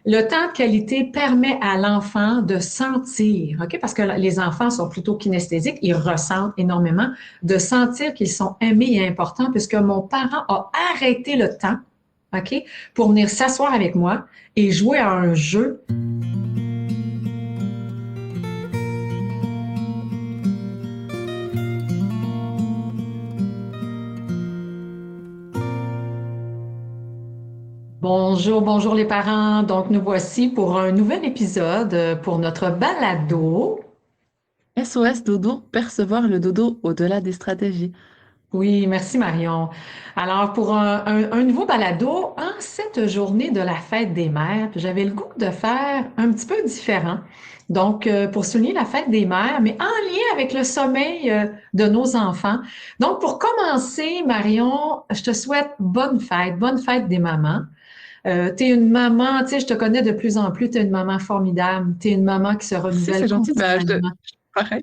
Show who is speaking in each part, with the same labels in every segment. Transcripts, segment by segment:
Speaker 1: Le temps de qualité permet à l'enfant de sentir, OK? Parce que les enfants sont plutôt kinesthésiques, ils ressentent énormément, de sentir qu'ils sont aimés et importants puisque mon parent a arrêté le temps, OK? Pour venir s'asseoir avec moi et jouer à un jeu. Bonjour, bonjour les parents. Donc, nous voici pour un nouvel épisode pour notre balado.
Speaker 2: SOS Dodo, percevoir le dodo au-delà des stratégies.
Speaker 1: Oui, merci Marion. Alors, pour un nouveau balado, en cette journée de la fête des mères, j'avais le goût de faire un petit peu différent. Donc, pour souligner la fête des mères, mais en lien avec le sommeil de nos enfants. Donc, pour commencer, Marion, je te souhaite bonne fête des mamans. T'es une maman, tu sais, je te connais de plus en plus, t'es une maman formidable, t'es une maman qui se
Speaker 2: Si,
Speaker 1: renouvelle
Speaker 2: c'est gentil.
Speaker 1: continuellement.
Speaker 2: Pareil.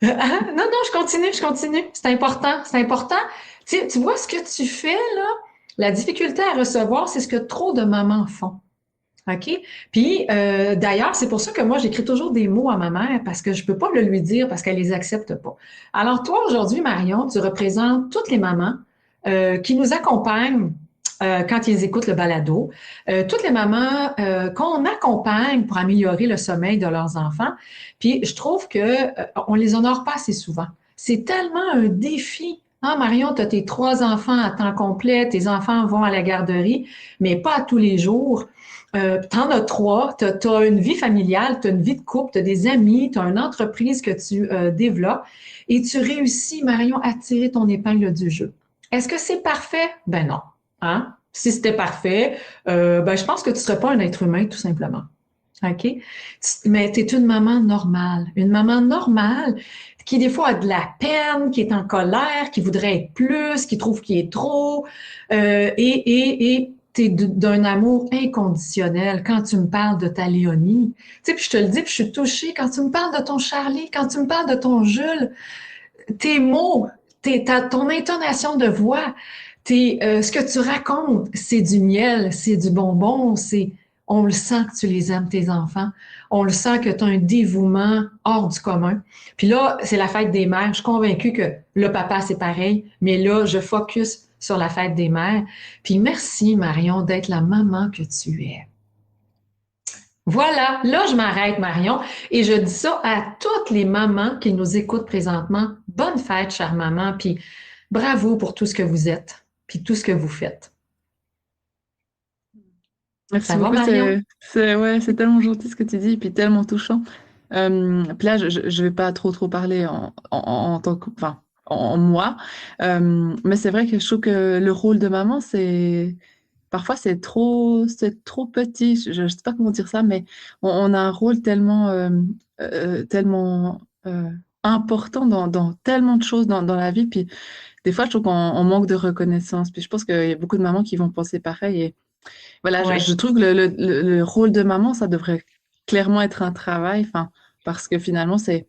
Speaker 1: Non, non, je continue. C'est important, c'est important. Tu vois ce que tu fais là, la difficulté à recevoir, c'est ce que trop de mamans font. OK? Puis, d'ailleurs, c'est pour ça que moi, j'écris toujours des mots à ma mère parce que je peux pas le lui dire parce qu'elle les accepte pas. Alors, toi, aujourd'hui, Marion, tu représentes toutes les mamans qui nous accompagnent quand ils écoutent le balado, toutes les mamans qu'on accompagne pour améliorer le sommeil de leurs enfants. Puis, je trouve que on les honore pas assez souvent. C'est tellement un défi. Ah, Marion, tu as tes 3 enfants à temps complet, tes enfants vont à la garderie, mais pas à tous les jours. T'en as 3, t'as une vie familiale, t'as une vie de couple, t'as des amis, t'as une entreprise que tu développes et tu réussis, Marion, à tirer ton épingle du jeu. Est-ce que c'est parfait? Ben non. Hein? Si c'était parfait, ben je pense que tu serais pas un être humain, tout simplement. OK? Mais tu es une maman normale qui des fois a de la peine, qui est en colère, qui voudrait être plus, qui trouve qu'il est trop, et tu es d'un amour inconditionnel quand tu me parles de ta Léonie. Tu sais, puis je te le dis, puis je suis touchée quand tu me parles de ton Charlie, quand tu me parles de ton Jules, tes mots, ton intonation de voix, ce que tu racontes, c'est du miel, c'est du bonbon, on le sent que tu les aimes, tes enfants. On le sent que tu as un dévouement hors du commun. Puis là, c'est la fête des mères. Je suis convaincue que le papa, c'est pareil. Mais là, je focus sur la fête des mères. Puis merci, Marion, d'être la maman que tu es. Voilà, là, je m'arrête, Marion, et je dis ça à toutes les mamans qui nous écoutent présentement. Bonne fête, chère maman, puis bravo pour tout ce que vous êtes, puis tout ce que vous faites. Ça
Speaker 2: Merci
Speaker 1: va,
Speaker 2: beaucoup.
Speaker 1: Marion?
Speaker 2: Ouais, c'est tellement gentil ce que tu dis et puis tellement touchant. Puis là, je vais pas trop parler en tant que, enfin, en moi. Mais c'est vrai que je trouve que le rôle de maman, parfois c'est trop petit. Je sais pas comment dire ça, mais on a un rôle tellement important dans tellement de choses dans la vie. Puis des fois, je trouve qu'on manque de reconnaissance. Puis je pense qu'il y a beaucoup de mamans qui vont penser pareil. Et voilà,
Speaker 1: Ouais.
Speaker 2: je trouve que le rôle de maman, ça devrait clairement être un travail. Enfin, parce que finalement, c'est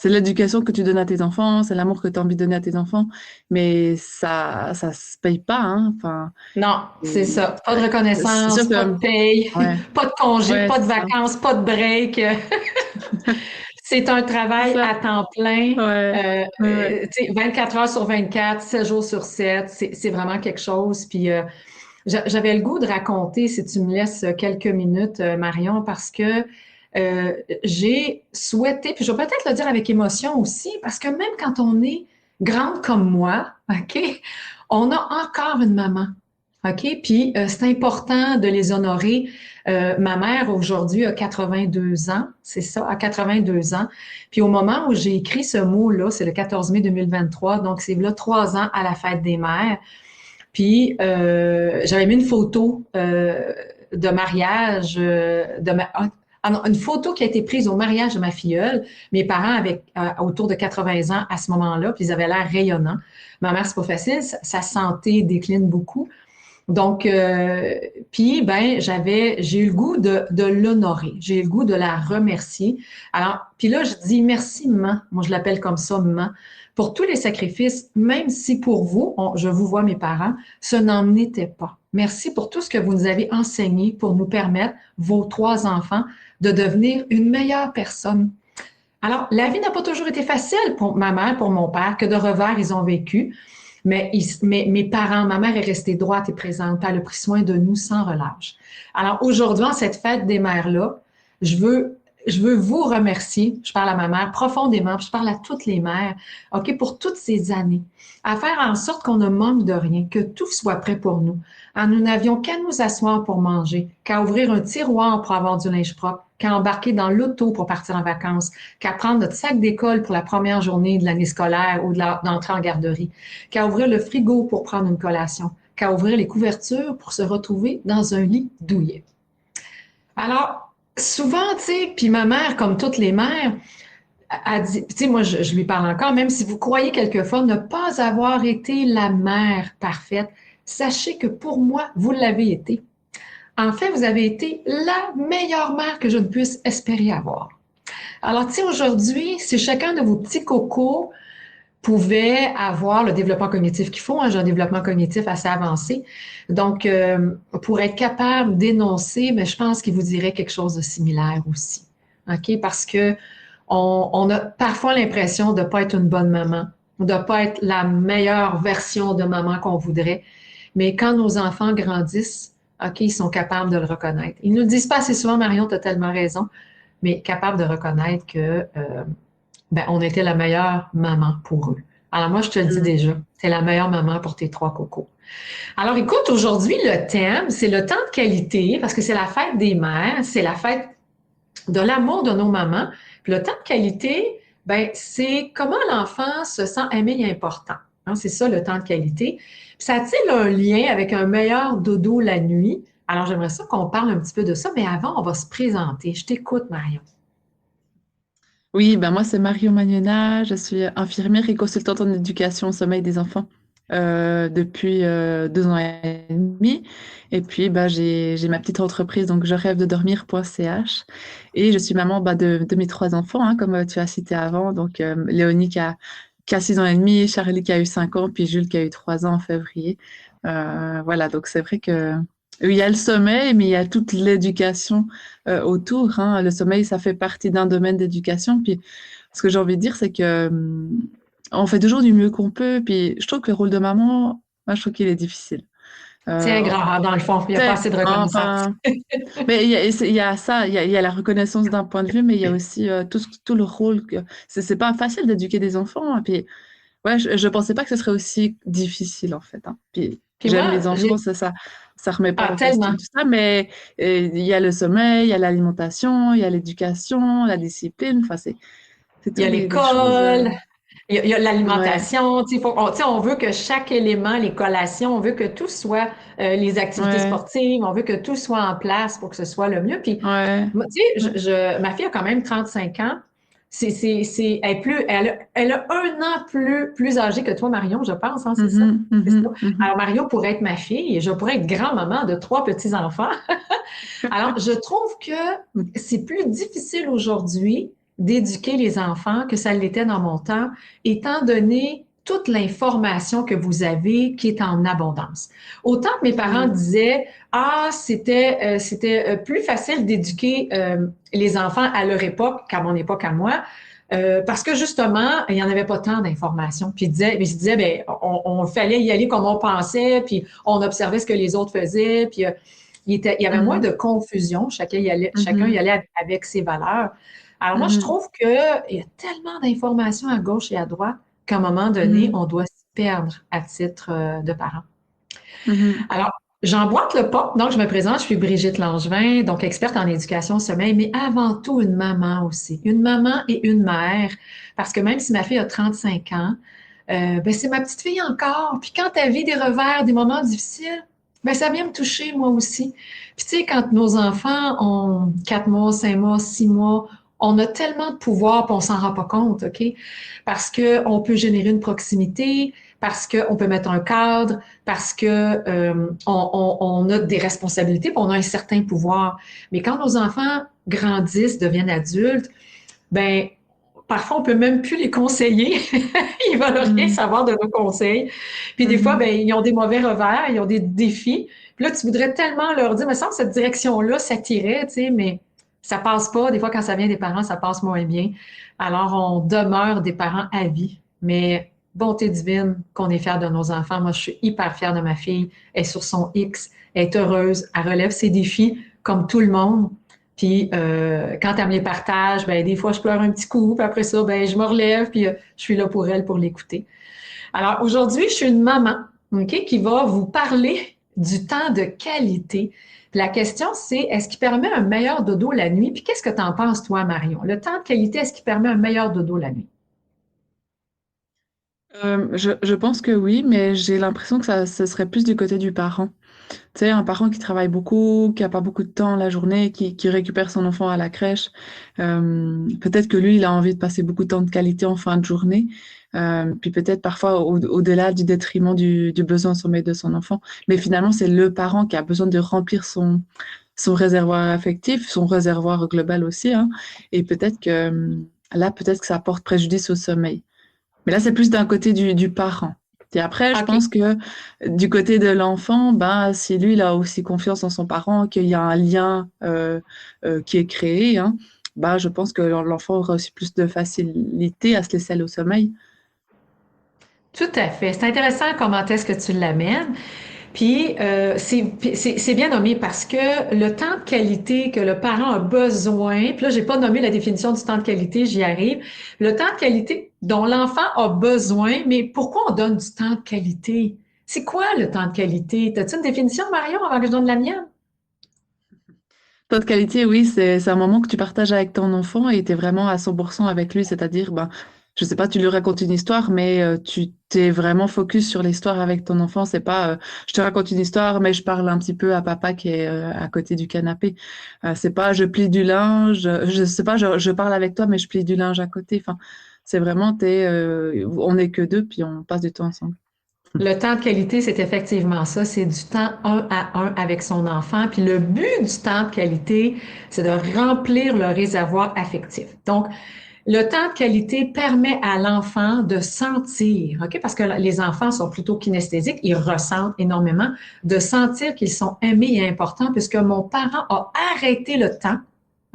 Speaker 2: l'éducation que tu donnes à tes enfants, c'est l'amour que tu as envie de donner à tes enfants, mais ça se paye pas, hein. Enfin,
Speaker 1: Non, c'est ça. Pas de
Speaker 2: c'est
Speaker 1: reconnaissance,
Speaker 2: sûr
Speaker 1: pas
Speaker 2: que,
Speaker 1: de paye,
Speaker 2: ouais,
Speaker 1: pas de congé,
Speaker 2: ouais,
Speaker 1: pas de
Speaker 2: c'est ça.
Speaker 1: vacances, pas de break. C'est un
Speaker 2: C'est
Speaker 1: travail
Speaker 2: ça.
Speaker 1: à temps plein,
Speaker 2: Ouais, ouais.
Speaker 1: 24 heures sur 24, 7 jours sur 7. C'est vraiment quelque chose. Puis j'avais le goût de raconter, si tu me laisses quelques minutes, Marion, parce que euh, j'ai souhaité, puis je vais peut-être le dire avec émotion aussi, parce que même quand on est grande comme moi, OK, on a encore une maman. OK? Puis c'est important de les honorer. Ma mère aujourd'hui a 82 ans, c'est ça, à 82 ans. Puis au moment où j'ai écrit ce mot-là, c'est le 14 mai 2023, donc c'est là 3 ans à la fête des mères. Puis j'avais mis une photo de mariage une photo qui a été prise au mariage de ma filleule. Mes parents avaient autour de 80 ans à ce moment-là, puis ils avaient l'air rayonnants. Ma mère, c'est pas facile, sa santé décline beaucoup. Donc, puis ben, j'ai eu le goût de l'honorer, j'ai eu le goût de la remercier. Alors, puis là, je dis merci, maman. Moi, je l'appelle comme ça, maman, pour tous les sacrifices, même si pour vous, je vous vois mes parents, ce n'en était pas. Merci pour tout ce que vous nous avez enseigné pour nous permettre, vos 3 enfants, de devenir une meilleure personne. Alors, la vie n'a pas toujours été facile pour ma mère, pour mon père, que de revers ils ont vécu. Mais mes parents, ma mère est restée droite et présente. Elle a pris soin de nous sans relâche. Alors, aujourd'hui, en cette fête des mères-là, je veux vous remercier. Je parle à ma mère profondément, puis je parle à toutes les mères, OK, pour toutes ces années, à faire en sorte qu'on ne manque de rien, que tout soit prêt pour nous. Alors, nous n'avions qu'à nous asseoir pour manger, qu'à ouvrir un tiroir pour avoir du linge propre, qu'à embarquer dans l'auto pour partir en vacances, qu'à prendre notre sac d'école pour la première journée de l'année scolaire ou d'entrer en garderie, qu'à ouvrir le frigo pour prendre une collation, qu'à ouvrir les couvertures pour se retrouver dans un lit douillet. Alors, souvent, tu sais, puis ma mère, comme toutes les mères, a dit, tu sais, moi, je lui parle encore, même si vous croyez quelquefois ne pas avoir été la mère parfaite, sachez que pour moi, vous l'avez été. En fait, vous avez été la meilleure mère que je ne puisse espérer avoir. Alors, tu sais, aujourd'hui, si chacun de vos petits cocos pouvait avoir le développement cognitif qu'il faut, hein, j'ai un développement cognitif assez avancé, donc pour être capable d'énoncer, mais je pense qu'il vous dirait quelque chose de similaire aussi, OK? Parce que on a parfois l'impression de ne pas être une bonne maman, de ne pas être la meilleure version de maman qu'on voudrait, mais quand nos enfants grandissent, OK, ils sont capables de le reconnaître. Ils ne nous le disent pas assez souvent, Marion, tu as tellement raison, mais capables de reconnaître que on était la meilleure maman pour eux. Alors moi, je te le dis déjà, c'est la meilleure maman pour tes 3 cocos. Alors écoute, aujourd'hui, le thème, c'est le temps de qualité, parce que c'est la fête des mères, c'est la fête de l'amour de nos mamans. Puis le temps de qualité, c'est comment l'enfant se sent aimé et important. Hein, c'est ça, le temps de qualité. Puis ça a-t-il un lien avec un meilleur dodo la nuit? Alors, j'aimerais ça qu'on parle un petit peu de ça, mais avant, on va se présenter. Je t'écoute, Marion.
Speaker 2: Oui, ben moi c'est Mario Magnona, je suis infirmière et consultante en éducation au sommeil des enfants depuis 2 ans et demi. Et puis j'ai ma petite entreprise, donc je rêve de dormir.ch. Et je suis maman de mes 3 enfants, hein, comme tu as cité avant. Donc Léonie qui a 6 ans et demi, Charlie qui a eu 5 ans, puis Jules qui a eu 3 ans en février. Voilà, donc c'est vrai que il y a le sommeil, mais il y a toute l'éducation autour. Hein. Le sommeil, ça fait partie d'un domaine d'éducation. Puis, ce que j'ai envie de dire, c'est que on fait toujours du mieux qu'on peut. Puis, je trouve que le rôle de maman, moi, je trouve qu'il est difficile.
Speaker 1: C'est ingrat, dans le fond. Il n'y a pas assez de reconnaissance.
Speaker 2: Enfin, mais il y a ça, il y a la reconnaissance d'un point de vue, mais il y a aussi tout le rôle que c'est pas facile d'éduquer des enfants. Puis, ouais, je pensais pas que ce serait aussi difficile en fait. Hein. Puis,
Speaker 1: Puis
Speaker 2: j'aime
Speaker 1: moi,
Speaker 2: les enfants, ça remet pas en question
Speaker 1: tellement.
Speaker 2: tout ça, mais il y a le sommeil, il y a l'alimentation, il y a l'éducation, la discipline. Enfin, c'est
Speaker 1: Il y
Speaker 2: toutes
Speaker 1: a
Speaker 2: des choses.
Speaker 1: l'école, il y a
Speaker 2: Ouais,
Speaker 1: l'alimentation. On veut que chaque élément, les collations, on veut que tout soit, les activités
Speaker 2: ouais,
Speaker 1: sportives, on veut que tout soit en place pour que ce soit le mieux. Puis,
Speaker 2: ouais.
Speaker 1: moi, tu sais, ma fille a quand même 35 ans. Elle a 1 an plus âgée que toi, Marion, je pense, hein, c'est ça?
Speaker 2: Mhm,
Speaker 1: C'est ça.
Speaker 2: mhm, mhm.
Speaker 1: Alors, Mario pourrait être ma fille et je pourrais être grand-maman de 3 petits-enfants. Alors, je trouve que c'est plus difficile aujourd'hui d'éduquer les enfants que ça l'était dans mon temps, étant donné toute l'information que vous avez qui est en abondance. Autant que mes parents
Speaker 2: Mhm.
Speaker 1: disaient, ah, c'était plus facile d'éduquer les enfants à leur époque qu'à mon époque à moi, parce que justement, il n'y en avait pas tant d'informations. Puis ils se disaient, ben, on fallait y aller comme on pensait, puis on observait ce que les autres faisaient, puis il y avait moins
Speaker 2: Mhm,
Speaker 1: de confusion. Chacun y
Speaker 2: mhm,
Speaker 1: allait avec ses valeurs. Alors moi, je
Speaker 2: mhm,
Speaker 1: trouve qu'il y a tellement d'informations à gauche et à droite qu'à un moment donné,
Speaker 2: mhm,
Speaker 1: on doit s'y perdre à titre de parent.
Speaker 2: mhm,
Speaker 1: Alors, j'emboîte le pas. Donc, je me présente, je suis Brigitte Langevin, donc experte en éducation au sommeil, mais avant tout une maman aussi. Une maman et une mère, parce que même si ma fille a 35 ans, c'est ma petite fille encore. Puis quand elle vit des revers, des moments difficiles, ça vient me toucher moi aussi. Puis tu sais, quand nos enfants ont 4 mois, 5 mois, 6 mois, on a tellement de pouvoir, puis on s'en rend pas compte, OK? Parce qu'on peut générer une proximité, parce qu'on peut mettre un cadre, parce que on a des responsabilités, puis on a un certain pouvoir. Mais quand nos enfants grandissent, deviennent adultes, ben Parfois, on peut même plus les conseiller. Ils veulent rien
Speaker 2: Mhm.
Speaker 1: savoir de nos conseils. Puis des fois,
Speaker 2: Mhm.
Speaker 1: ben, ils ont des mauvais revers, ils ont des défis. Puis là, tu voudrais tellement leur dire, mais ça, cette direction-là, ça t'irait, tu sais, mais ça passe pas. Des fois, quand ça vient des parents, ça passe moins bien. Alors, on demeure des parents à vie. Mais bonté divine qu'on est fiers de nos enfants. Moi, je suis hyper fière de ma fille. Elle est sur son X, elle est heureuse, elle relève ses défis comme tout le monde. Puis quand elle me les partage, ben des fois je pleure un petit coup, puis après ça, ben je me relève, puis je suis là pour elle pour l'écouter. Alors aujourd'hui, je suis une maman, OK, qui va vous parler du temps de qualité. Puis la question, c'est est-ce qu'il permet un meilleur dodo la nuit? Puis qu'est-ce que tu en penses, toi, Marion? Le temps de qualité, est-ce qu'il permet un meilleur dodo la nuit?
Speaker 2: Je pense que oui, mais j'ai l'impression que ça serait plus du côté du parent. Tu sais, un parent qui travaille beaucoup, qui a pas beaucoup de temps la journée, qui récupère son enfant à la crèche, peut-être que lui, il a envie de passer beaucoup de temps de qualité en fin de journée, puis peut-être parfois au-delà du détriment du besoin de sommeil de son enfant. Mais finalement, c'est le parent qui a besoin de remplir son réservoir affectif, son réservoir global aussi, hein, et peut-être que là, peut-être que ça porte préjudice au sommeil. Mais là, c'est plus d'un côté du parent. Et après, je
Speaker 1: OK.
Speaker 2: pense que du côté de l'enfant, ben, si lui, il a aussi confiance en son parent, qu'il y a un lien qui est créé, hein, ben, je pense que l'enfant aura aussi plus de facilité à se laisser aller au sommeil.
Speaker 1: Tout à fait. C'est intéressant comment est-ce que tu l'amènes. Puis, c'est bien nommé parce que le temps de qualité que le parent a besoin, puis là, j'ai pas nommé la définition du temps de qualité, j'y arrive. Le temps de qualité dont l'enfant a besoin, mais pourquoi on donne du temps de qualité? C'est quoi le temps de qualité? As-tu une définition, Marion, avant que je donne la mienne?
Speaker 2: Temps de qualité, oui, c'est un moment que tu partages avec ton enfant et tu es vraiment à 100% avec lui, c'est-à-dire, ben, je sais pas, tu lui racontes une histoire, mais tu t'es vraiment focus sur l'histoire avec ton enfant. C'est pas, je te raconte une histoire, mais je parle un petit peu à papa qui est à côté du canapé. C'est pas, je plie du linge, je sais pas, je parle avec toi, mais je plie du linge à côté. Enfin, c'est vraiment, on est que deux, puis on passe du temps ensemble.
Speaker 1: Le temps de qualité, c'est effectivement ça. C'est du temps un à un avec son enfant. Puis le but du temps de qualité, c'est de remplir le réservoir affectif. Donc, le temps de qualité permet à l'enfant de sentir, OK? Parce que les enfants sont plutôt kinesthésiques, ils ressentent énormément, de sentir qu'ils sont aimés et importants puisque mon parent a arrêté le temps,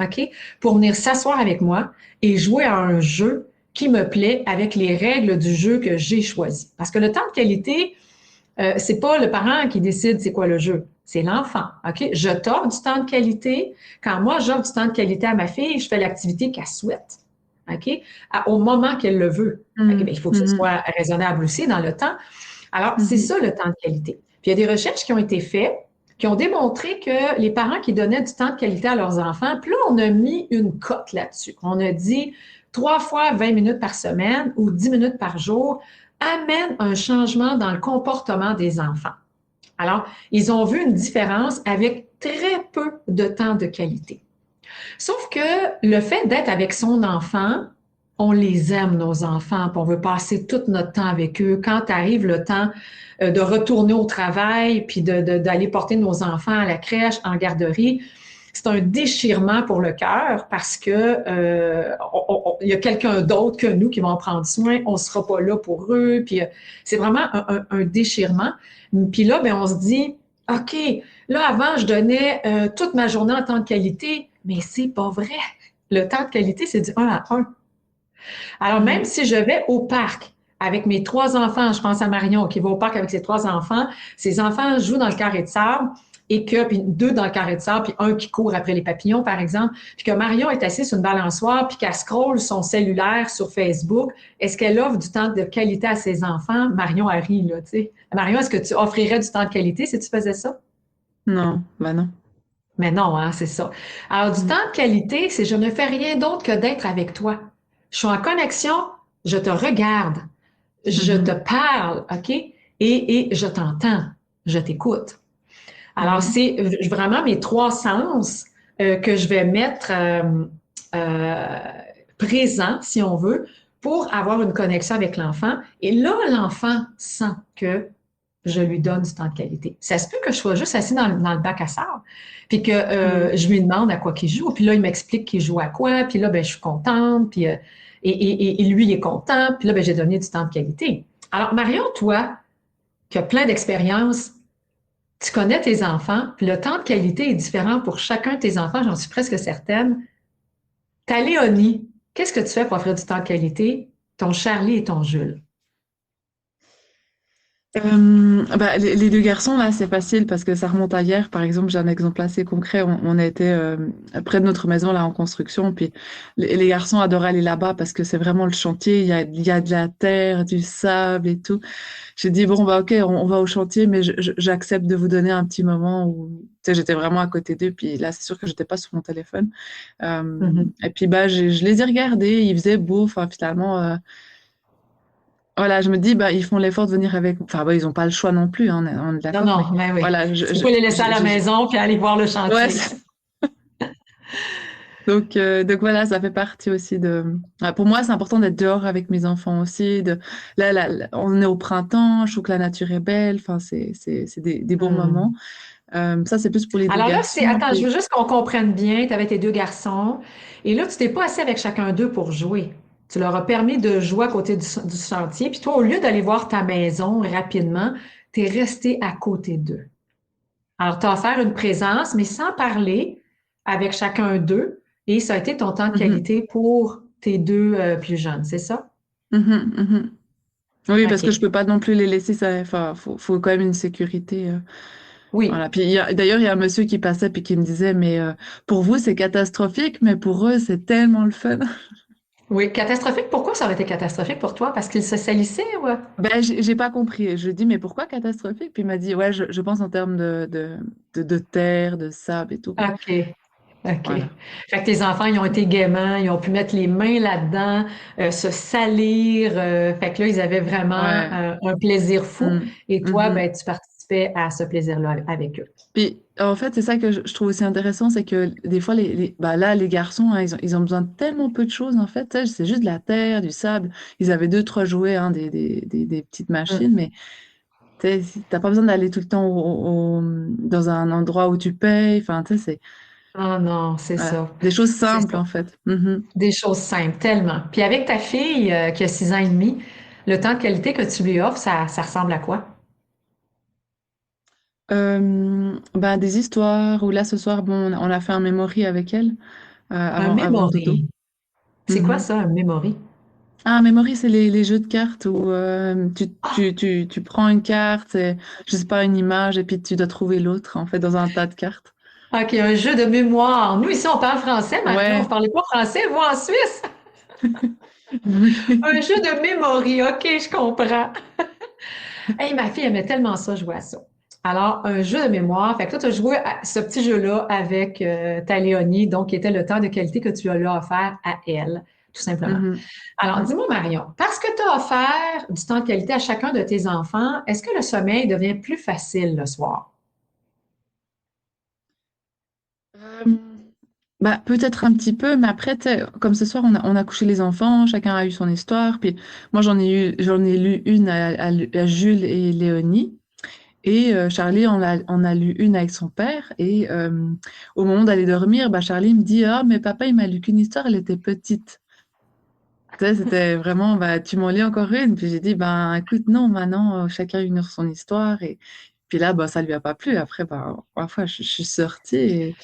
Speaker 1: OK? Pour venir s'asseoir avec moi et jouer à un jeu qui me plaît avec les règles du jeu que j'ai choisi. Parce que le temps de qualité, c'est pas le parent qui décide c'est quoi le jeu, c'est l'enfant. OK? Je t'offre du temps de qualité. Quand moi, j'offre du temps de qualité à ma fille, je fais l'activité qu'elle souhaite. OK? Au moment qu'elle le veut. OK? Bien,
Speaker 2: Mhm,
Speaker 1: il faut que ce
Speaker 2: mhm,
Speaker 1: soit raisonnable aussi dans le temps. Alors, c'est
Speaker 2: mhm.
Speaker 1: ça le temps de qualité. Puis il y a des recherches qui ont été faites qui ont démontré que les parents qui donnaient du temps de qualité à leurs enfants, puis là, on a mis une cote là-dessus. On a dit 3 fois 20 minutes par semaine ou 10 minutes par jour amène un changement dans le comportement des enfants. Alors, ils ont vu une différence avec très peu de temps de qualité. Sauf que le fait d'être avec son enfant, on les aime, nos enfants, puis on veut passer tout notre temps avec eux. Quand arrive le temps de retourner au travail, puis d'aller porter nos enfants à la crèche, en garderie, c'est un déchirement pour le cœur parce que il y a quelqu'un d'autre que nous qui va en prendre soin. On ne sera pas là pour eux. Puis c'est vraiment un déchirement. Puis là, ben, on se dit, OK, là, avant, je donnais toute ma journée en temps de qualité, mais c'est pas vrai. Le temps de qualité, c'est du 1 à 1. Alors, même
Speaker 2: Mhm.
Speaker 1: si je vais au parc avec mes 3 enfants, je pense à Marion qui va au parc avec ses 3 enfants, ses enfants jouent dans le carré de sable et que, puis 2 dans le carré de sable, puis un qui court après les papillons, par exemple, puis que Marion est assise sur une balançoire, puis qu'elle scrolle son cellulaire sur Facebook, est-ce qu'elle offre du temps de qualité à ses enfants? Marion a ri, là, tu sais. Marion, est-ce que tu offrirais du temps de qualité si tu faisais ça?
Speaker 2: Non, bah non.
Speaker 1: Mais non, hein, c'est ça. Alors, du
Speaker 2: Mhm,
Speaker 1: temps de qualité, c'est je ne fais rien d'autre que d'être avec toi. Je suis en connexion, je te regarde, je te
Speaker 2: mhm,
Speaker 1: parle, OK? Et je t'entends, je t'écoute. Alors,
Speaker 2: mhm.
Speaker 1: c'est vraiment mes 3 sens que je vais mettre euh, présents, si on veut, pour avoir une connexion avec l'enfant. Et là, l'enfant sent que je lui donne du temps de qualité. Ça se peut que je sois juste assis dans le bac à sable, puis que
Speaker 2: Mhm.
Speaker 1: je lui demande à quoi qu'il joue, puis là, il m'explique qu'il joue à quoi, puis là, ben, je suis contente, puis et lui, il est content, puis là, ben, j'ai donné du temps de qualité. Alors, Marion, toi, qui as plein d'expériences, tu connais tes enfants, puis le temps de qualité est différent pour chacun de tes enfants, j'en suis presque certaine. Ta Léonie, qu'est-ce que tu fais pour offrir du temps de qualité? Ton Charlie et ton Jules.
Speaker 2: Bah, les deux garçons, là, c'est facile parce que ça remonte à hier. Par exemple, j'ai un exemple assez concret. On a été près de notre maison, là, en construction. Puis les garçons adoraient aller là-bas parce que c'est vraiment le chantier. Il y a de la terre, du sable et tout. J'ai dit, bon, bah, ok, on va au chantier, mais j'accepte de vous donner un petit moment où, tu sais, j'étais vraiment à côté d'eux. Puis là, c'est sûr que j'étais pas sur mon téléphone.
Speaker 1: Mhm.
Speaker 2: Et puis, bah, je les ai regardés. Il faisait beau. Enfin, finalement, voilà, je me dis, bah, ils font l'effort de venir avec. Enfin, bah, ils n'ont pas le choix non plus, hein, on est
Speaker 1: Non,
Speaker 2: d'accord, mais
Speaker 1: non, mais oui.
Speaker 2: voilà,
Speaker 1: Tu peux pas les laisser à la maison puis aller voir le
Speaker 2: ouais,
Speaker 1: chantier.
Speaker 2: donc voilà, ça fait partie aussi de. Ouais, pour moi, c'est important d'être dehors avec mes enfants aussi. On est au printemps, je trouve que la nature est belle. Enfin, c'est des bons moments.
Speaker 1: Hmm.
Speaker 2: Ça, c'est plus pour les deux
Speaker 1: Alors là,
Speaker 2: garçons.
Speaker 1: attends, je
Speaker 2: Puis,
Speaker 1: veux juste qu'on comprenne bien, tu avais tes deux garçons, et là, tu t'es pas assis avec chacun d'eux pour jouer. Tu leur as permis de jouer à côté du chantier, puis toi, au lieu d'aller voir ta maison rapidement, tu es resté à côté d'eux. Alors, tu as offert une présence, mais sans parler avec chacun d'eux, et ça a été ton temps de
Speaker 2: mhm,
Speaker 1: qualité pour tes deux plus jeunes, c'est ça?
Speaker 2: mhm, mhm. Oui, parce que je
Speaker 1: OK.
Speaker 2: peux pas non plus les laisser. Ça, enfin, faut quand même une sécurité.
Speaker 1: Oui.
Speaker 2: Voilà. Puis d'ailleurs, il y a un monsieur qui passait puis qui me disait, mais pour vous, c'est catastrophique, mais pour eux, c'est tellement le fun.
Speaker 1: Oui. Catastrophique, pourquoi ça aurait été catastrophique pour toi? Parce qu'ils se salissaient, ouais?
Speaker 2: Ben, j'ai pas compris. Je lui dis, mais pourquoi catastrophique? Puis il m'a dit, ouais, je pense en termes de terre, de sable et tout, quoi.
Speaker 1: OK. OK.
Speaker 2: Voilà.
Speaker 1: Fait que tes enfants, ils ont été gaiements, ils ont pu mettre les mains là-dedans, se salir. Fait que là, ils avaient vraiment
Speaker 2: Ouais.
Speaker 1: un plaisir fou.
Speaker 2: Mm.
Speaker 1: Et toi,
Speaker 2: Mhm.
Speaker 1: ben, tu participais à ce plaisir-là avec eux.
Speaker 2: Puis, en fait, c'est ça que je trouve aussi intéressant, c'est que des fois, bah là, les garçons, hein, ils ont besoin de tellement peu de choses, en fait. Tu sais, c'est juste de la terre, du sable. Ils avaient deux, trois jouets, hein, des petites machines,
Speaker 1: Mm.
Speaker 2: mais t'as pas besoin d'aller tout le temps dans un endroit où tu payes. Enfin, tu sais, c'est
Speaker 1: Oh non, c'est
Speaker 2: voilà.
Speaker 1: ça.
Speaker 2: Des choses
Speaker 1: C'est
Speaker 2: simples,
Speaker 1: ça.
Speaker 2: en fait. Mhm.
Speaker 1: Des choses simples, tellement. Puis avec ta fille qui a 6 ans et demi, le temps de qualité que tu lui offres, ça ressemble à quoi?
Speaker 2: Bah, des histoires, ou là, ce soir, bon, on a fait un memory avec elle
Speaker 1: Un
Speaker 2: avant dodo.
Speaker 1: memory. C'est quoi
Speaker 2: Mhm.
Speaker 1: ça, un memory?
Speaker 2: Ah, un memory, c'est les jeux de cartes où tu prends une carte, et, je sais pas, une image, et puis tu dois trouver l'autre, en fait, dans un tas de cartes.
Speaker 1: OK, un jeu de mémoire. Nous, ici, on parle français, Marion. Vous
Speaker 2: Ouais.
Speaker 1: parlez pas français, vous, en Suisse? Un jeu de memory. OK, je comprends. Hey, ma fille aimait tellement ça, jouer à ça. Alors, un jeu de mémoire. Fait que toi, tu as joué à ce petit jeu-là avec ta Léonie, donc qui était le temps de qualité que tu lui as offert à elle, tout simplement.
Speaker 2: Mhm.
Speaker 1: Alors,
Speaker 2: Mhm.
Speaker 1: dis-moi, Marion, parce que tu as offert du temps de qualité à chacun de tes enfants, est-ce que le sommeil devient plus facile le soir?
Speaker 2: Euh, Bah, peut-être un petit peu, mais après, tu sais, comme ce soir, on a couché les enfants, chacun a eu son histoire, puis moi, j'en ai lu une à Jules et Léonie, et Charlie on a lu une avec son père, et au moment d'aller dormir, bah, Charlie me dit, ah, mais papa, il m'a lu qu'une histoire, elle était petite. Tu sais, c'était vraiment, bah, tu m'en lis encore une, puis j'ai dit, ben, écoute, non, maintenant, chacun a une son histoire, et puis là, bah, ça lui a pas plu, après, bah, parfois, je suis sortie, et...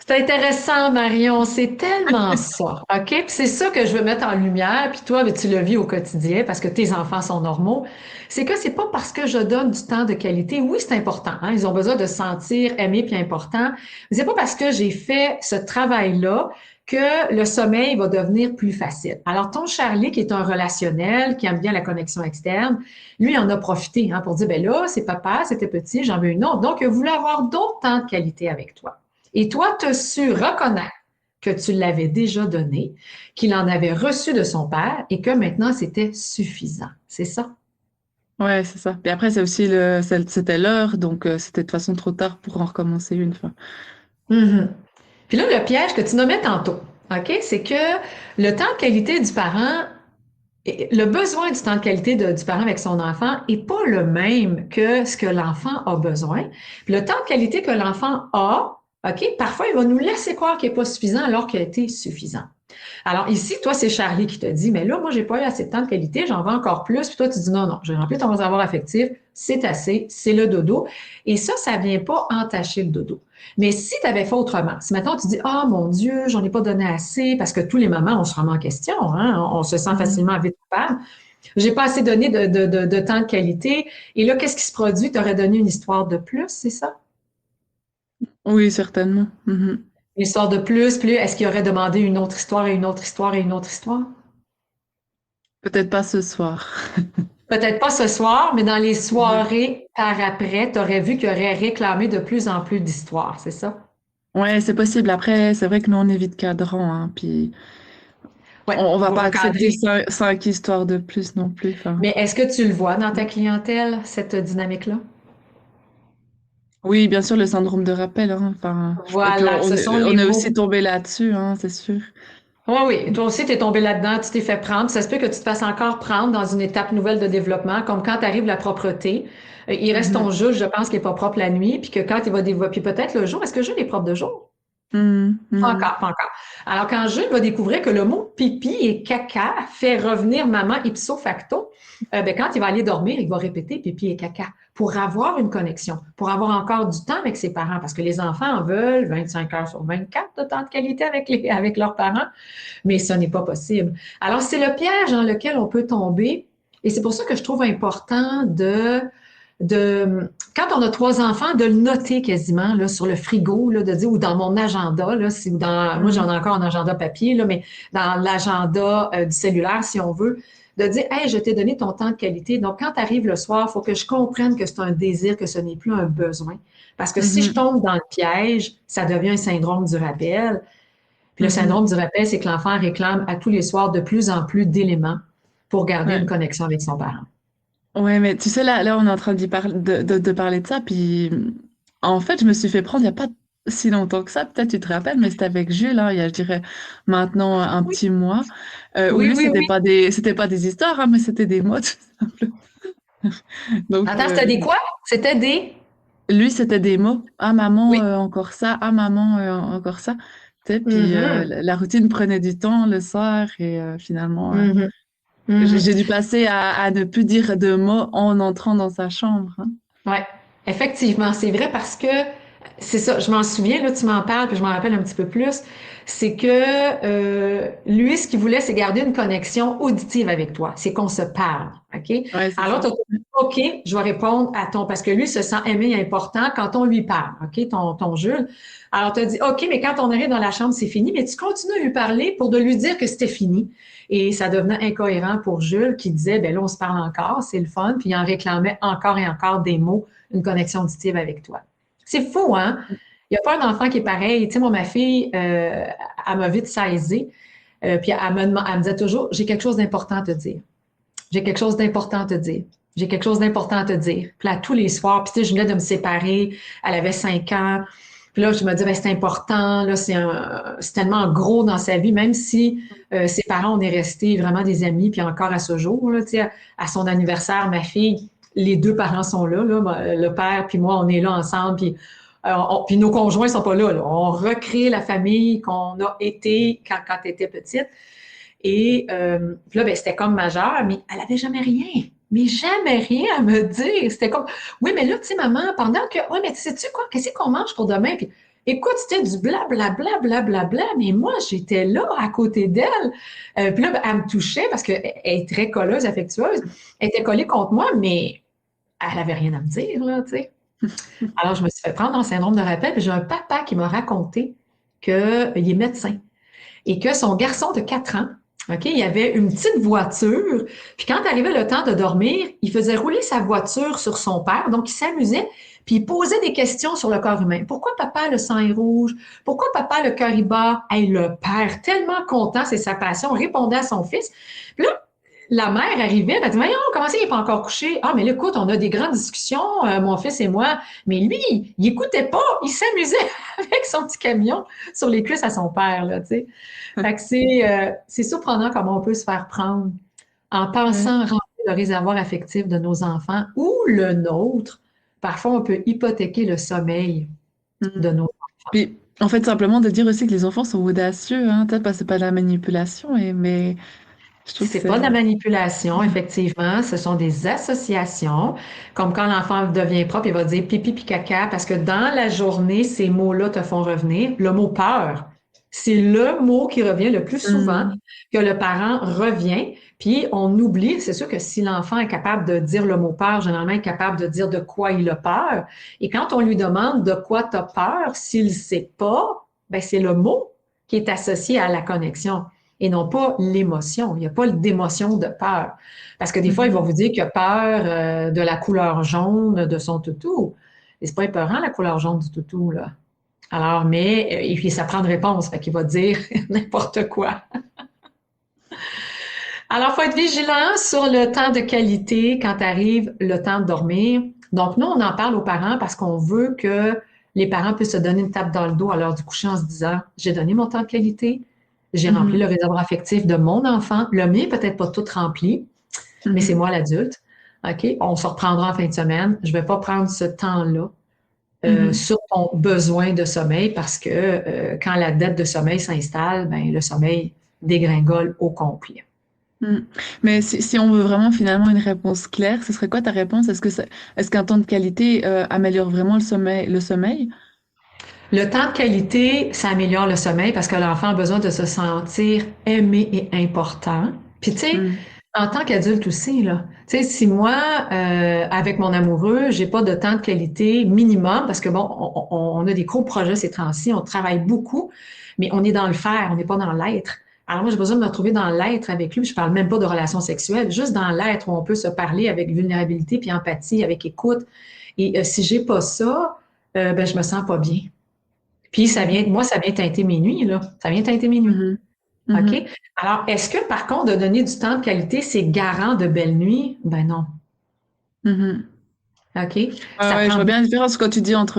Speaker 1: C'est intéressant, Marion, c'est tellement ça, OK? Puis c'est ça que je veux mettre en lumière, puis toi, ben, tu le vis au quotidien parce que tes enfants sont normaux. C'est que c'est pas parce que je donne du temps de qualité, oui, c'est important, hein, ils ont besoin de se sentir aimés puis importants, mais c'est pas parce que j'ai fait ce travail-là que le sommeil va devenir plus facile. Alors, ton Charlie, qui est un relationnel, qui aime bien la connexion externe, lui en a profité, hein, pour dire, ben là, c'est papa, c'était petit, j'en veux une autre. Donc, il a voulu avoir d'autres temps de qualité avec toi. Et toi, tu as su reconnaître que tu l'avais déjà donné, qu'il en avait reçu de son père et que maintenant c'était suffisant. C'est ça?
Speaker 2: Ouais, c'est ça. Et après, c'était l'heure, donc c'était de toute façon trop tard pour en recommencer une fois.
Speaker 1: Mhm. Puis là, le piège que tu nommais tantôt, OK, c'est que le temps de qualité du parent, le besoin du temps de qualité du parent avec son enfant est pas le même que ce que l'enfant a besoin. Puis le temps de qualité que l'enfant a, OK, parfois il va nous laisser croire qu'il n'est pas suffisant alors qu'il a été suffisant. Alors ici, toi, c'est Charlie qui te dit, mais là, moi, j'ai pas eu assez de temps de qualité, j'en veux encore plus. Puis toi, tu dis, non, non, j'ai rempli ton réservoir affectif, c'est assez, c'est le dodo. Et ça vient pas entacher le dodo. Mais si tu avais fait autrement, si maintenant tu dis, ah, mon Dieu, j'en ai pas donné assez, parce que tous les mamans, on se remet en question, hein, on se sent
Speaker 2: Mhm.
Speaker 1: facilement vite coupable. J'ai pas assez donné de temps de qualité. Et là, qu'est-ce qui se produit? Tu aurais donné une histoire de plus, c'est ça?
Speaker 2: Oui, certainement. Mhm.
Speaker 1: Une histoire de plus, puis est-ce qu'il aurait demandé une autre histoire et une autre histoire et une autre histoire?
Speaker 2: Peut-être pas ce soir.
Speaker 1: Peut-être pas ce soir, mais dans les
Speaker 2: Mhm.
Speaker 1: soirées par après, tu aurais vu qu'il aurait réclamé de plus en plus d'histoires, c'est ça?
Speaker 2: Ouais, c'est possible. Après, c'est vrai que nous, on est vite cadran, hein, puis
Speaker 1: Oui,
Speaker 2: on va
Speaker 1: vous
Speaker 2: pas accepter
Speaker 1: recadrez.
Speaker 2: cinq histoires de plus non plus. Enfin,
Speaker 1: Mais est-ce que tu le vois dans ta clientèle, cette dynamique-là?
Speaker 2: oui, bien sûr, le syndrome de rappel. Hein, enfin, et puis
Speaker 1: Voilà, ce sont les
Speaker 2: on est aussi
Speaker 1: mots.
Speaker 2: tombé là-dessus, hein, c'est sûr.
Speaker 1: Oui, oui. Toi aussi, tu es tombé là-dedans, tu t'es fait prendre. Ça se peut que tu te fasses encore prendre dans une étape nouvelle de développement, comme quand arrive la propreté. Il reste ton
Speaker 2: Mhm.
Speaker 1: jus, je pense, qui n'est pas propre la nuit, puis que quand il va développer, puis peut-être le jour, est-ce que le jus est propre de jour?
Speaker 2: Mhm.
Speaker 1: Pas
Speaker 2: Mhm.
Speaker 1: encore, pas encore. Alors, quand Jules va découvrir que le mot pipi et caca fait revenir maman ipso facto, ben, quand il va aller dormir, il va répéter pipi et caca pour avoir une connexion, pour avoir encore du temps avec ses parents, parce que les enfants en veulent 25 heures sur 24 de temps de qualité avec leurs parents, mais ce n'est pas possible. Alors, c'est le piège dans lequel on peut tomber, et c'est pour ça que je trouve important quand on a trois enfants, de le noter quasiment là, sur le frigo, là, de dire, ou dans mon agenda, là, si, ou dans, moi j'en ai
Speaker 2: Mhm.
Speaker 1: encore un agenda papier, là, mais dans l'agenda du cellulaire, si on veut, de dire, hey, je t'ai donné ton temps de qualité. Donc, quand tu arrives le soir, il faut que je comprenne que c'est un désir, que ce n'est plus un besoin. Parce que si je
Speaker 2: Mhm.
Speaker 1: tombe dans le piège, ça devient un syndrome du rappel. Puis le syndrome
Speaker 2: Mhm.
Speaker 1: du rappel, c'est que l'enfant réclame à tous les soirs de plus en plus d'éléments pour garder une
Speaker 2: Ouais.
Speaker 1: connexion avec son parent.
Speaker 2: Ouais, mais tu sais, là, on est en train de parler de ça, puis en fait, je me suis fait prendre il n'y a pas si longtemps que ça, peut-être tu te rappelles, mais c'était avec Jules, hein, il y a, je dirais, maintenant un
Speaker 1: Oui,
Speaker 2: petit mois, où
Speaker 1: oui,
Speaker 2: lui,
Speaker 1: oui, oui.
Speaker 2: c'était pas des histoires, hein, mais c'était des mots, tout simplement. Donc,
Speaker 1: Attends, c'était des quoi? C'était des...
Speaker 2: lui, c'était des mots. Ah, maman,
Speaker 1: Oui.
Speaker 2: encore ça. Ah, maman, encore ça. Tu sais, puis
Speaker 1: Mhm,
Speaker 2: la routine prenait du temps le soir, et finalement,
Speaker 1: mhm, mhm.
Speaker 2: j'ai dû passer à ne plus dire de mots en entrant dans sa chambre. Hein.
Speaker 1: Ouais, effectivement, c'est vrai parce que c'est ça, je m'en souviens, là, tu m'en parles, puis je m'en rappelle un petit peu plus. C'est que lui, ce qu'il voulait, c'est garder une connexion auditive avec toi. C'est qu'on se parle, OK?
Speaker 2: Ouais, c'est
Speaker 1: Alors,
Speaker 2: ça.
Speaker 1: t'as OK, je vais répondre à ton, parce que lui se sent aimé et important quand on lui parle, OK, ton Jules. Alors, tu as dit, OK, mais quand on arrive dans la chambre, c'est fini, mais tu continues à lui parler pour de lui dire que c'était fini. Et ça devenait incohérent pour Jules qui disait, ben là, on se parle encore, c'est le fun, puis il en réclamait encore et encore des mots, une connexion auditive avec toi. C'est fou, hein? Il n'y a pas un enfant qui est pareil. Tu sais, moi, ma fille, elle m'a vite saisi, puis elle me disait toujours, j'ai quelque chose d'important à te dire. J'ai quelque chose d'important à te dire. J'ai quelque chose d'important à te dire. Puis là, tous les soirs, puis tu sais, je venais de me séparer, elle avait 5 ans. Puis là, je me disais, ben, c'est important, là, c'est tellement gros dans sa vie, même si ses parents, on est restés vraiment des amis, puis encore à ce jour, là, tu sais, à son anniversaire, ma fille, les deux parents sont là, le père puis moi, on est là ensemble, puis, puis nos conjoints sont pas là. On recrée la famille qu'on a été quand tu étais petite. Et puis là, ben, c'était comme majeur, mais elle avait jamais rien. Mais jamais rien à me dire. C'était comme, oui, mais là, tu sais, maman, pendant que, oui, mais sais-tu quoi, qu'est-ce qu'on mange pour demain? Puis, écoute, c'était du blablabla, blablabla, mais moi, j'étais là, à côté d'elle. Puis là, ben, elle me touchait parce qu'elle est très colleuse, affectueuse. Elle était collée contre moi, mais elle avait rien à me dire, là, tu sais. Alors, je me suis fait prendre dans le syndrome de rappel, puis j'ai un papa qui m'a raconté qu'il est médecin et que son garçon de 4 ans, OK, il avait une petite voiture, puis quand arrivait le temps de dormir, il faisait rouler sa voiture sur son père, donc il s'amusait, puis il posait des questions sur le corps humain. Pourquoi papa le sang est rouge? Pourquoi papa le cœur y bat? Hey, le père, tellement content, c'est sa passion, répondait à son fils. Puis là, la mère arrivait, elle dit, voyons, comment ça, il n'est pas encore couché? Ah, mais là, écoute, on a des grandes discussions, mon fils et moi. Mais lui, il écoutait pas, il s'amusait avec son petit camion sur les cuisses à son père, là, tu sais. Fait que c'est surprenant comment on peut se faire prendre en
Speaker 2: Ouais.
Speaker 1: pensant remplir le réservoir affectif de nos enfants ou le nôtre. Parfois, on peut hypothéquer le sommeil de
Speaker 2: Mhm.
Speaker 1: nos
Speaker 2: Puis,
Speaker 1: enfants.
Speaker 2: En fait, simplement de dire aussi que les enfants sont audacieux, hein, peut-être parce que c'est pas de la manipulation, mais je trouve que
Speaker 1: C'est pas de la
Speaker 2: c'est...
Speaker 1: manipulation, effectivement. Ce sont des associations. Comme quand l'enfant devient propre, il va dire pipi puis caca parce que dans la journée, ces mots-là te font revenir. Le mot peur, c'est le mot qui revient le plus souvent,
Speaker 2: Hmm.
Speaker 1: que le parent revient. Puis on oublie, c'est sûr que si l'enfant est capable de dire le mot peur, généralement il est capable de dire de quoi il a peur. Et quand on lui demande de quoi tu as peur, s'il ne sait pas, ben c'est le mot qui est associé à la connexion et non pas l'émotion. Il n'y a pas d'émotion de peur. Parce que des fois, ils vont
Speaker 2: Mhm.
Speaker 1: vous dire qu'il a peur de la couleur jaune de son toutou. Et c'est pas épeurant, la couleur jaune du toutou, là. Alors, mais, et puis ça prend de réponse, fait qu'il va dire n'importe quoi. Alors, il faut être vigilant sur le temps de qualité quand arrive le temps de dormir. Donc, nous, on en parle aux parents parce qu'on veut que les parents puissent se donner une tape dans le dos à l'heure du coucher en se disant, j'ai donné mon temps de qualité, j'ai rempli le
Speaker 2: Mhm.
Speaker 1: réservoir affectif de mon enfant, le mien peut-être pas tout rempli, mais c'est
Speaker 2: Mhm.
Speaker 1: moi l'adulte. OK, on se reprendra en fin de semaine. Je vais pas prendre ce temps-là
Speaker 2: Mhm.
Speaker 1: sur ton besoin de sommeil parce que quand la dette de sommeil s'installe, ben, le sommeil dégringole au complet.
Speaker 2: Mhm. Mais si on veut vraiment finalement une réponse claire, ce serait quoi ta réponse? Est-ce qu'un temps de qualité améliore vraiment le sommeil?
Speaker 1: Le temps de qualité, ça améliore le sommeil parce que l'enfant a besoin de se sentir aimé et important. Puis tu sais,
Speaker 2: Mhm.
Speaker 1: en tant qu'adulte aussi, là, tu sais, si moi, avec mon amoureux, j'ai pas de temps de qualité minimum parce que bon, on a des gros projets ces temps-ci, on travaille beaucoup, mais on est dans le faire, on n'est pas dans l'être. Alors moi, j'ai besoin de me retrouver dans l'être avec lui. Je parle même pas de relations sexuelles, juste dans l'être où on peut se parler avec vulnérabilité puis empathie, avec écoute. Et si j'ai pas ça, ben je me sens pas bien. Puis ça vient, moi, ça vient teinter mes nuits, là. Ça vient teinter mes nuits.
Speaker 2: Mhm.
Speaker 1: OK?
Speaker 2: Mhm.
Speaker 1: Alors, est-ce que, par contre, de donner du temps de qualité, c'est garant de belles nuits? Ben non.
Speaker 2: Mhm.
Speaker 1: OK?
Speaker 2: Ouais,
Speaker 1: Ça
Speaker 2: ouais, je
Speaker 1: prend
Speaker 2: vois bien
Speaker 1: beaucoup.
Speaker 2: la différence quand tu dis entre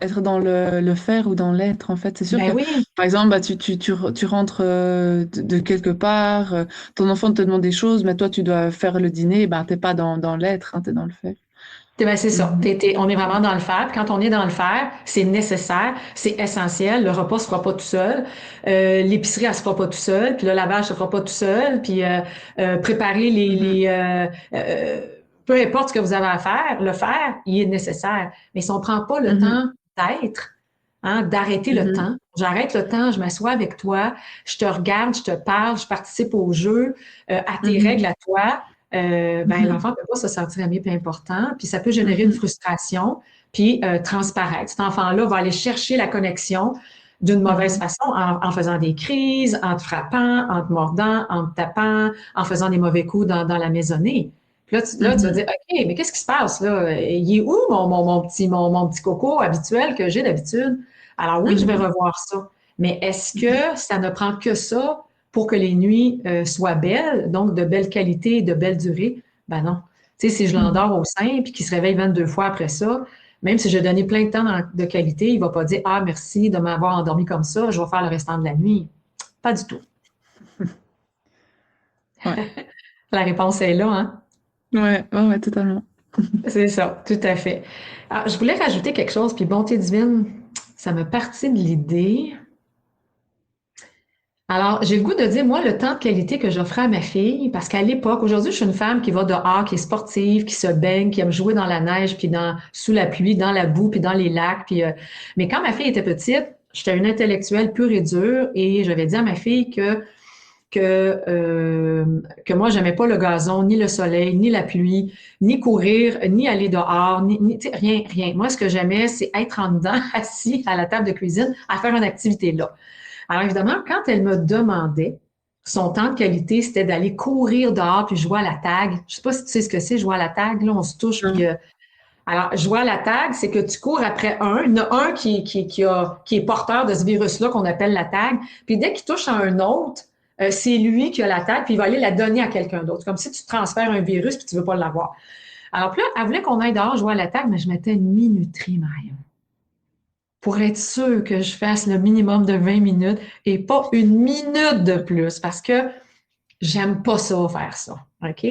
Speaker 2: être dans le faire ou dans l'être. En fait, c'est sûr que,
Speaker 1: Ben oui.
Speaker 2: par exemple, bah, tu rentres de quelque part, ton enfant te demande des choses, mais toi, tu dois faire le dîner, ben, t'es pas dans l'être, hein, t'es dans le faire.
Speaker 1: Ben, c'est ça.
Speaker 2: Mhm.
Speaker 1: On est vraiment dans le faire. Puis quand on est dans le faire, c'est nécessaire, c'est essentiel. Le repas se fera pas tout seul. L'épicerie, elle se fera pas tout seul. Puis le lavage se fera pas tout seul. Puis préparer
Speaker 2: Mhm.
Speaker 1: peu importe ce que vous avez à faire, le faire, il est nécessaire. Mais si on prend pas le
Speaker 2: Mhm.
Speaker 1: temps d'être, hein, d'arrêter le
Speaker 2: Mhm.
Speaker 1: temps, j'arrête le temps, je m'assois avec toi, je te regarde, je te parle, je participe au jeu, à tes règles
Speaker 2: Mhm.
Speaker 1: à toi ben,
Speaker 2: Mhm.
Speaker 1: l'enfant ne peut pas se sentir aimé et important, puis ça peut générer une
Speaker 2: Mhm.
Speaker 1: frustration, puis transparaître. Cet enfant-là va aller chercher la connexion d'une mauvaise
Speaker 2: Mhm.
Speaker 1: façon en faisant des crises, en te frappant, en te mordant, en te tapant, en faisant des mauvais coups dans la maisonnée. Puis là, tu vas dire,
Speaker 2: Mhm.
Speaker 1: OK, mais qu'est-ce qui se passe là? Il est où mon petit coco habituel que j'ai d'habitude? Alors oui, je vais
Speaker 2: Mhm.
Speaker 1: revoir ça. Mais est-ce
Speaker 2: Mhm.
Speaker 1: que ça ne prend que ça pour que les nuits soient belles, donc de belle qualité et de belle durée? Ben non. Tu sais, si je
Speaker 2: Mhm.
Speaker 1: l'endors au sein puis qu'il se réveille 22 fois après ça, même si j'ai donné plein de temps de qualité, il va pas dire ah merci de m'avoir endormi comme ça, je vais faire le restant de la nuit. Pas du tout.
Speaker 2: Ouais.
Speaker 1: La réponse est là, hein?
Speaker 2: Ouais, ouais, ouais, totalement.
Speaker 1: C'est ça, tout à fait. Alors, je voulais rajouter quelque chose, puis bonté divine, ça me partit de l'idée. Alors, j'ai le goût de dire, moi, le temps de qualité que j'offrais à ma fille, parce qu'à l'époque, aujourd'hui, je suis une femme qui va dehors, qui est sportive, qui se baigne, qui aime jouer dans la neige, puis sous la pluie, dans la boue, puis dans les lacs. Mais quand ma fille était petite, j'étais une intellectuelle pure et dure, et j'avais dit à ma fille que moi, j'aimais pas le gazon, ni le soleil, ni la pluie, ni courir, ni aller dehors, tu sais, rien, rien. Moi, ce que j'aimais, c'est être en dedans, assis à la table de cuisine, à faire une activité là. Alors évidemment, quand elle me demandait, son temps de qualité, c'était d'aller courir dehors puis jouer à la tag. Je sais pas si tu sais ce que c'est, jouer à la tag. Là, on se touche puis
Speaker 2: Non.
Speaker 1: alors jouer à la tag, c'est que tu cours après un. Il y en a un qui est porteur de ce virus-là qu'on appelle la tag. Puis dès qu'il touche à un autre, c'est lui qui a la tag puis il va aller la donner à quelqu'un d'autre. Comme si tu transfères un virus puis tu veux pas l'avoir. Alors puis là, elle voulait qu'on aille dehors jouer à la tag, mais je mettais une minuterie, Mario, pour être sûr que je fasse le minimum de 20 minutes et pas une minute de plus parce que j'aime pas ça faire ça. OK?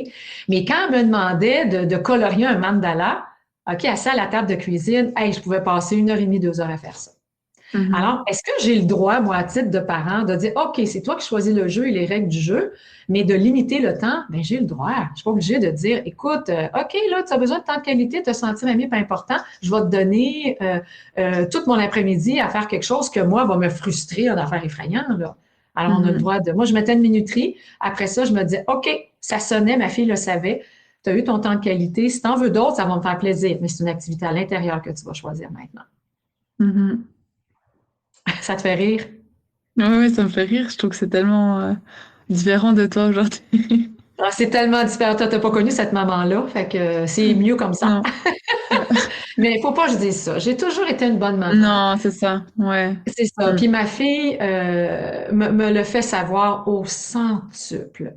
Speaker 1: Mais quand elle me demandait de colorier un mandala, OK, assis à la table de cuisine, hey, je pouvais passer 1 heure et demie, 2 heures à faire ça.
Speaker 2: Mhm.
Speaker 1: Alors, est-ce que j'ai le droit, moi, à titre de parent, de dire, OK, c'est toi qui choisis le jeu et les règles du jeu, mais de limiter le temps? Bien, j'ai le droit. Je suis pas obligée de dire, écoute, OK, là, tu as besoin de temps de qualité, te sentir aimé, pas important. Je vais te donner tout mon après-midi à faire quelque chose que moi va me frustrer, en affaire effrayant, là. Alors, on a le
Speaker 2: Mhm.
Speaker 1: droit de. Moi, je mettais une minuterie. Après ça, je me disais, OK, ça sonnait, ma fille le savait. Tu as eu ton temps de qualité. Si tu en veux d'autres, ça va me faire plaisir. Mais c'est une activité à l'intérieur que tu vas choisir maintenant.
Speaker 2: Mhm.
Speaker 1: Ça te fait rire?
Speaker 2: Ouais, ouais, ça me fait rire. Je trouve que c'est tellement différent de toi aujourd'hui.
Speaker 1: Ah, c'est tellement différent. Toi, t'as pas connu cette maman-là, fait que c'est mieux comme ça.
Speaker 2: Non. Ouais.
Speaker 1: Mais il faut pas que je dise ça. J'ai toujours été une bonne maman.
Speaker 2: Non, c'est ça. Ouais.
Speaker 1: C'est ça.
Speaker 2: Mm.
Speaker 1: Puis ma fille me le fait savoir au centuple.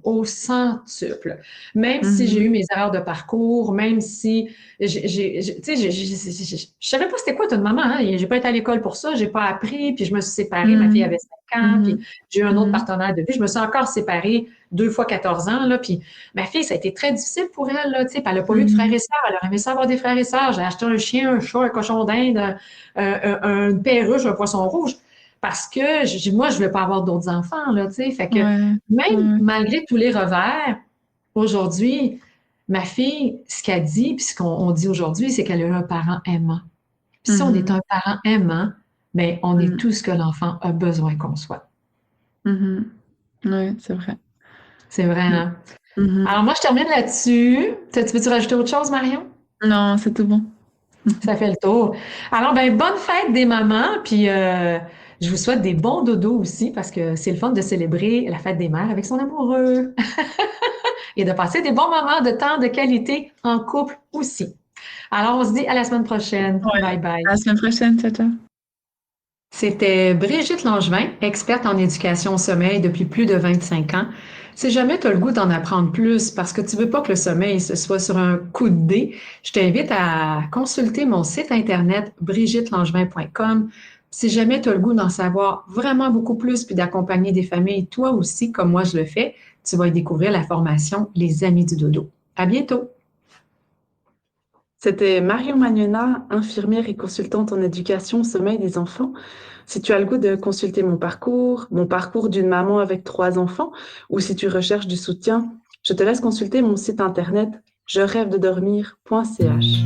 Speaker 1: Même si j'ai eu
Speaker 2: Mhm.
Speaker 1: mes erreurs de parcours, même si tu sais, je savais pas c'était quoi être une maman. Hein. J'ai pas été à l'école pour ça, j'ai pas appris. Puis je me suis séparée. Ma fille
Speaker 2: Mhm.
Speaker 1: avait 5 ans. Puis
Speaker 2: Mhm.
Speaker 1: j'ai eu un autre
Speaker 2: Mhm.
Speaker 1: partenaire de vie. Je me suis encore séparée 2 fois 14 ans là. Puis ma fille, ça a été très difficile pour elle là. Tu sais, puis elle a pas eu de frères et
Speaker 2: Mhm.
Speaker 1: sœurs. Elle aurait aimé ça avoir des frères et sœurs. J'ai acheté un chien, un chat, un cochon d'Inde, une perruche, un poisson rouge, parce que moi, je ne voulais pas avoir d'autres enfants, là, tu sais. Fait que
Speaker 2: Ouais.
Speaker 1: même
Speaker 2: Ouais.
Speaker 1: malgré tous les revers, aujourd'hui, ma fille, ce qu'elle dit, puis ce qu'on dit aujourd'hui, c'est qu'elle a eu un parent aimant. Puis si on est
Speaker 2: Mhm.
Speaker 1: un parent aimant, bien, on est
Speaker 2: Mhm.
Speaker 1: tout ce que l'enfant a besoin qu'on soit.
Speaker 2: Mhm. Ouais, c'est vrai.
Speaker 1: C'est vrai,
Speaker 2: Mm.
Speaker 1: hein? Alors
Speaker 2: Mhm.
Speaker 1: moi, je termine là-dessus. Tu veux-tu rajouter autre chose, Marion?
Speaker 2: Non, c'est tout bon.
Speaker 1: Ça fait le tour. Alors, ben, bonne fête des mamans, puis je vous souhaite des bons dodos aussi, parce que c'est le fun de célébrer la fête des mères avec son amoureux et de passer des bons moments de temps de qualité en couple aussi. Alors, on se dit à la semaine prochaine.
Speaker 2: Ouais.
Speaker 1: Bye bye.
Speaker 2: À la semaine prochaine, ciao, ciao.
Speaker 1: C'était Brigitte Langevin, experte en éducation au sommeil depuis plus de 25 ans. Si jamais tu as le goût d'en apprendre plus parce que tu veux pas que le sommeil ce soit sur un coup de dé, je t'invite à consulter mon site internet brigittelangevin.com. Si jamais tu as le goût d'en savoir vraiment beaucoup plus puis d'accompagner des familles, toi aussi, comme moi je le fais, tu vas y découvrir la formation Les Amis du Dodo. À bientôt!
Speaker 2: C'était Marion Magnona, infirmière et consultante en éducation au sommeil des enfants. Si tu as le goût de consulter mon parcours d'une maman avec 3 enfants, ou si tu recherches du soutien, je te laisse consulter mon site internet je rêve de dormir.ch.